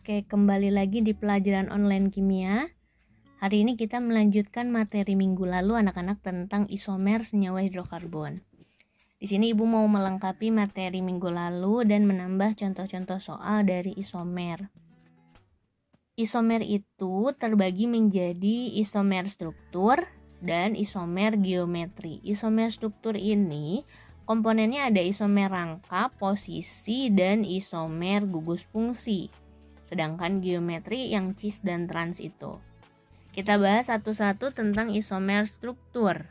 Oke, kembali lagi di pelajaran online kimia. Hari ini kita melanjutkan materi minggu lalu anak-anak tentang isomer senyawa hidrokarbon. Di sini Ibu mau melengkapi materi minggu lalu dan menambah contoh-contoh soal dari isomer. Isomer itu terbagi menjadi isomer struktur dan isomer geometri. Isomer struktur ini komponennya ada isomer rangka, posisi, dan isomer gugus fungsi. Sedangkan geometri yang cis dan trans itu. Kita bahas satu-satu tentang isomer struktur.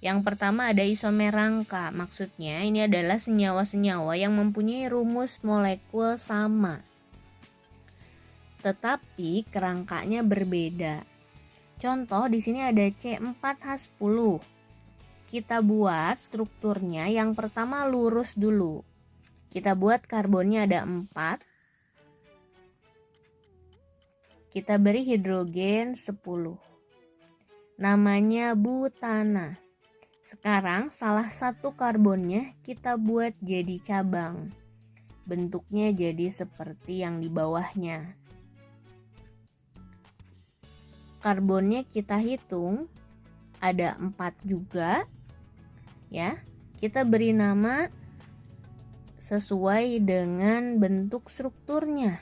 Yang pertama ada isomer rangka. Maksudnya ini adalah senyawa-senyawa yang mempunyai rumus molekul sama, tetapi kerangkanya berbeda. Contoh di sini ada C4H10. Kita buat strukturnya yang pertama lurus dulu. Kita buat karbonnya ada 4. Kita beri hidrogen 10. Namanya butana. Sekarang salah satu karbonnya kita buat jadi cabang. Bentuknya jadi seperti yang di bawahnya. Karbonnya kita hitung ada 4 juga. Ya, kita beri nama sesuai dengan bentuk strukturnya.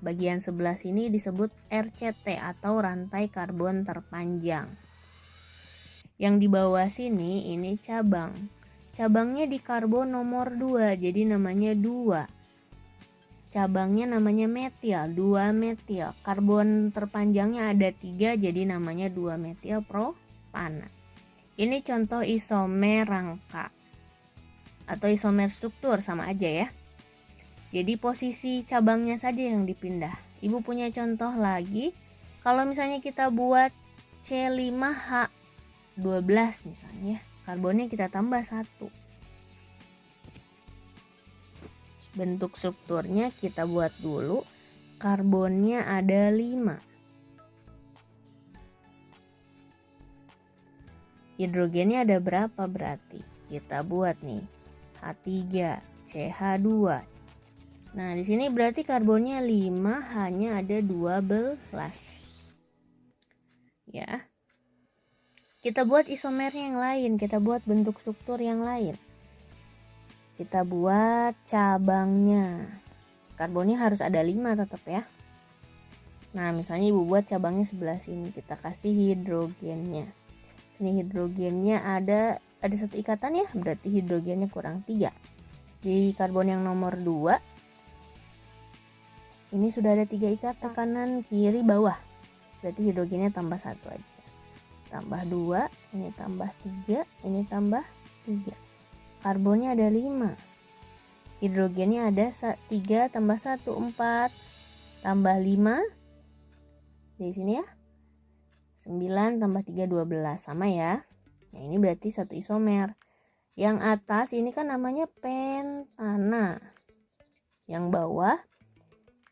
Bagian sebelah sini disebut RCT atau rantai karbon terpanjang. Yang di bawah sini ini cabang. Cabangnya di karbon nomor 2, jadi namanya 2. Cabangnya namanya metil, 2 metil. Karbon terpanjangnya ada 3, jadi namanya 2 metil propana. Ini contoh isomer rangka atau isomer struktur, sama aja ya. Jadi posisi cabangnya saja yang dipindah. Ibu punya contoh lagi. Kalau misalnya kita buat C5H12 misalnya, karbonnya kita tambah 1. Bentuk strukturnya kita buat dulu. Karbonnya ada 5. Hidrogennya ada berapa berarti? Kita buat nih. H3, CH2. Nah, di sini berarti karbonnya 5, hanya ada 12. Ya. Kita buat isomernya yang lain, kita buat bentuk struktur yang lain. Kita buat cabangnya. Karbonnya harus ada 5 tetap ya. Nah, misalnya Ibu buat cabangnya sebelah sini, kita kasih hidrogennya. Sini hidrogennya ada 1 ikatan ya, berarti hidrogennya kurang 3. Di karbon yang nomor 2 ini sudah ada 3 ikatan, kanan, kiri, bawah. Berarti hidrogennya tambah 1 aja. Tambah 2, ini tambah 3, ini tambah 3. Karbonnya ada 5. Hidrogennya ada 3 tambah 1, 4. Tambah 5. Di sini ya. 9 tambah 3, 12. Sama ya. Nah, ini berarti 1 isomer. Yang atas ini kan namanya pentana. Yang bawah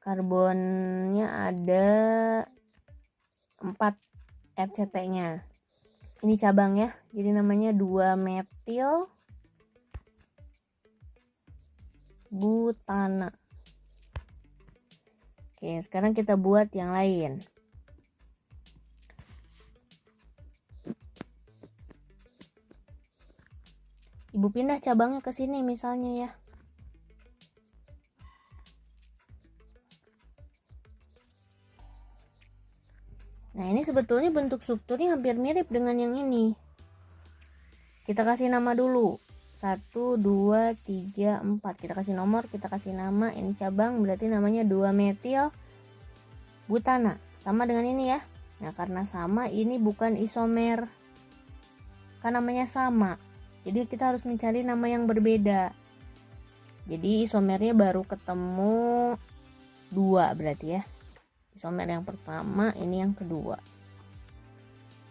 karbonnya ada 4 RCT-nya. Ini cabang ya, jadi namanya 2 metil butana. Oke, sekarang kita buat yang lain. Ibu pindah cabangnya ke sini misalnya ya. Nah, ini sebetulnya bentuk strukturnya hampir mirip dengan yang ini. Kita kasih nama dulu. 1, 2, 3, 4. Kita kasih nomor, kita kasih nama. Ini cabang, berarti namanya 2 metil butana. Sama dengan ini ya. Nah, karena sama, ini bukan isomer. Kan namanya sama. Jadi kita harus mencari nama yang berbeda. Jadi isomernya baru ketemu 2 berarti ya. Isomer yang pertama, ini yang kedua.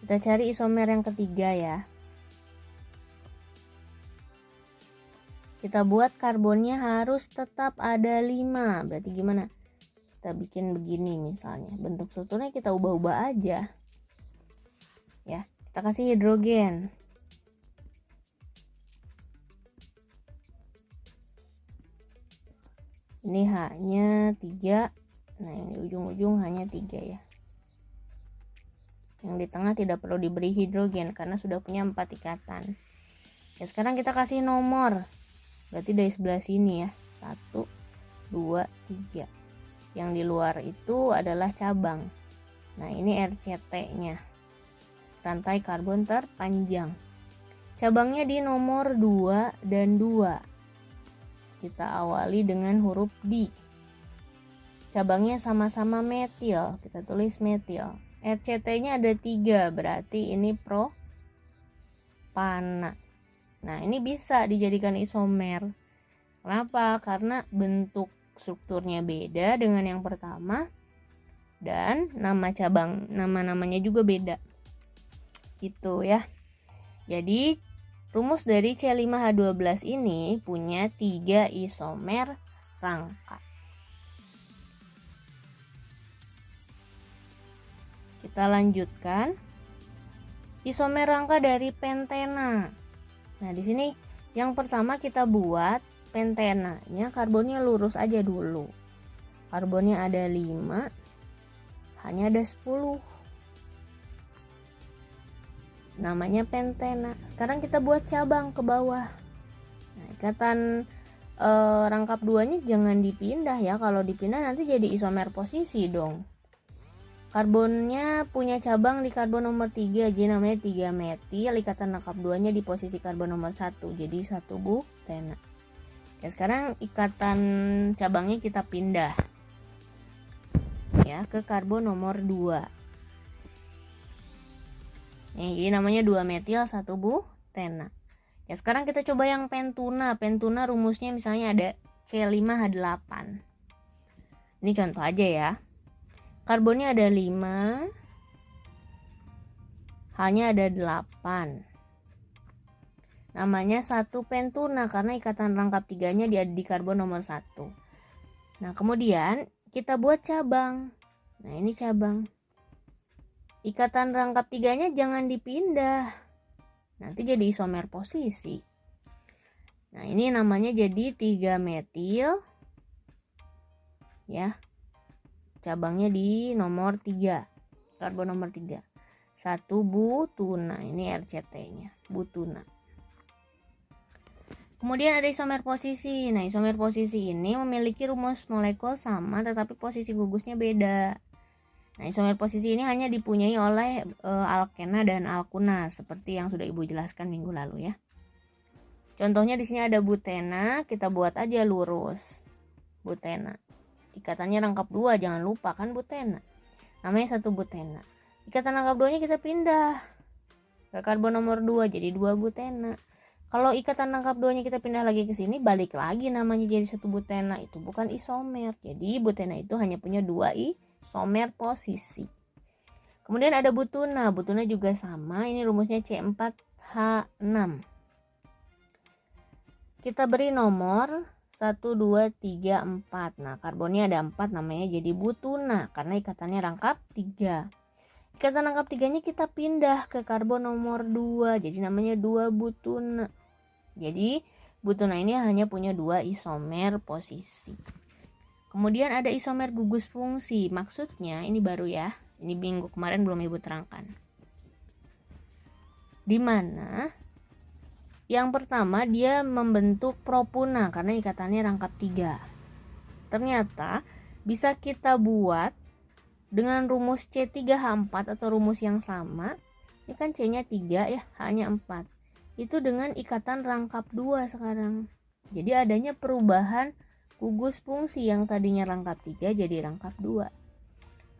Kita cari isomer yang ketiga ya. Kita buat karbonnya harus tetap ada 5. Berarti gimana? Kita bikin begini misalnya. Bentuk strukturnya kita ubah-ubah aja. Ya, kita kasih hidrogen. Ini H-nya 3. Nah, ini ujung-ujung hanya 3 ya. Yang di tengah tidak perlu diberi hidrogen karena sudah punya 4 ikatan. Ya, sekarang kita kasih nomor. Berarti dari sebelah sini ya. 1, 2, 3. Yang di luar itu adalah cabang. Nah, ini RCT-nya. Rantai karbon terpanjang. Cabangnya di nomor 2 dan 2. Kita awali dengan huruf D. Cabangnya sama-sama metil. Kita tulis metil. RCT-nya ada 3, berarti ini propana. Nah, ini bisa dijadikan isomer. Kenapa? Karena bentuk strukturnya beda dengan yang pertama. Dan nama-namanya juga beda. Gitu ya. Jadi, rumus dari C5H12 ini punya 3 isomer rangka. Kita lanjutkan. Isomer rangka dari pentena. Nah, di sini yang pertama kita buat pentenanya, karbonnya lurus aja dulu. Karbonnya ada 5, hanya ada 10. Namanya pentena. Sekarang kita buat cabang ke bawah. Nah, ikatan rangkap 2-nya jangan dipindah ya. Kalau dipindah nanti jadi isomer posisi dong. Karbonnya punya cabang di karbon nomor 3, jadi namanya 3 metil. Ikatan rangkap 2-nya di posisi karbon nomor 1, jadi 1 butena. Ya, sekarang ikatan cabangnya kita pindah ya ke karbon nomor 2. Jadi namanya 2 metil 1 butena. Ya, sekarang kita coba yang pentuna. Pentuna rumusnya misalnya ada C5H8. Ini contoh aja ya. Karbonnya ada 5, hanya ada 8. Namanya 1 pentuna karena ikatan rangkap 3-nya di karbon nomor 1. Nah, kemudian kita buat cabang. Nah, ini cabang. Ikatan rangkap 3-nya jangan dipindah. Nanti jadi isomer posisi. Nah, ini namanya jadi 3 metil. Ya. Cabangnya di nomor 3. Karbon nomor 3. 1 butuna. Ini RCT-nya. Butuna. Kemudian ada isomer posisi. Nah, isomer posisi ini memiliki rumus molekul sama tetapi posisi gugusnya beda. Nah, isomer posisi ini hanya dipunyai oleh alkena dan alkuna seperti yang sudah Ibu jelaskan minggu lalu ya. Contohnya di sini ada butena, kita buat aja lurus. Butena. Ikatannya rangkap 2, jangan lupa kan butena. Namanya 1 butena. Ikatan rangkap 2-nya kita pindah ke karbon nomor 2 jadi 2 butena. Kalau ikatan rangkap 2-nya kita pindah lagi ke sini, balik lagi namanya jadi 1 butena. Itu bukan isomer. Jadi butena itu hanya punya 2 isomer posisi. Kemudian ada butuna. Butuna juga sama. Ini rumusnya C4H6. Kita beri nomor 1, 2, 3, 4. Nah, karbonnya ada 4, namanya jadi butuna karena ikatannya rangkap 3. Ikatan rangkap 3-nya kita pindah ke karbon nomor 2, jadi namanya 2 butuna. Jadi butuna ini hanya punya 2 isomer posisi. Kemudian ada isomer gugus fungsi. Maksudnya ini baru ya. Ini minggu kemarin belum Ibu terangkan. Di mana yang pertama dia membentuk propuna karena ikatannya rangkap 3. Ternyata bisa kita buat dengan rumus C3H4 atau rumus yang sama. Ini kan C-nya 3 ya, H-nya 4. Itu dengan ikatan rangkap 2 sekarang. Jadi adanya perubahan gugus fungsi yang tadinya rangkap 3 jadi rangkap 2.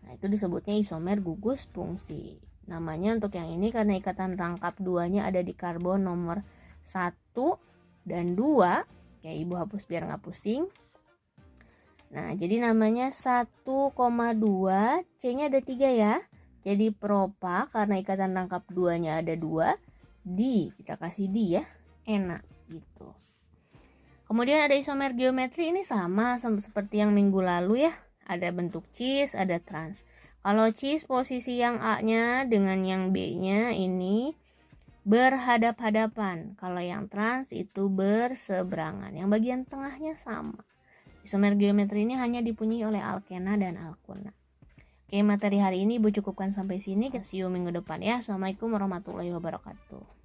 Nah, itu disebutnya isomer gugus fungsi. Namanya untuk yang ini karena ikatan rangkap 2-nya ada di karbon nomor 1 dan 2. Ya, Ibu hapus biar nggak pusing. Nah, jadi namanya 1,2. C-nya ada 3 ya. Jadi propa karena ikatan rangkap 2-nya ada 2. Di, kita kasih di ya. Enak gitu. Kemudian ada isomer geometri, ini sama seperti yang minggu lalu ya. Ada bentuk cis, ada trans. Kalau cis posisi yang A-nya dengan yang B-nya ini berhadap-hadapan. Kalau yang trans itu berseberangan. Yang bagian tengahnya sama. Isomer geometri ini hanya dipunyai oleh alkena dan alkena. Oke, materi hari ini Ibu cukupkan sampai sini. See you minggu depan ya. Assalamualaikum warahmatullahi wabarakatuh.